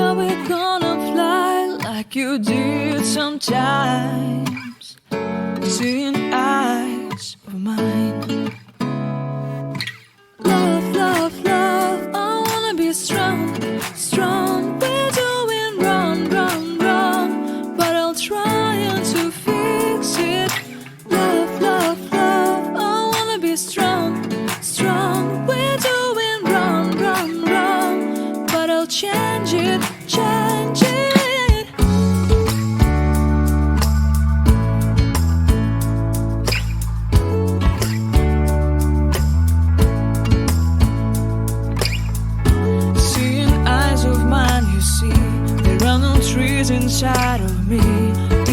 are we gonna fly like you did sometimes? Seeing eyes of mine. Love, love, love, I wanna be strong, strong. We're doing wrong, wrong, wrong, but I'll try to fix it. Love, love, love, I wanna be strong, strong. We're doing wrong, wrong, wrong, but I'll change it, change it. Seeing eyes of mine, you see, there are no trees inside of me.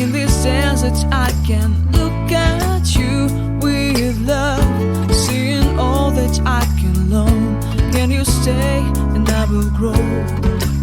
In this desert I can look at you with love. Seeing all that I can learn. Can you stay and I will grow?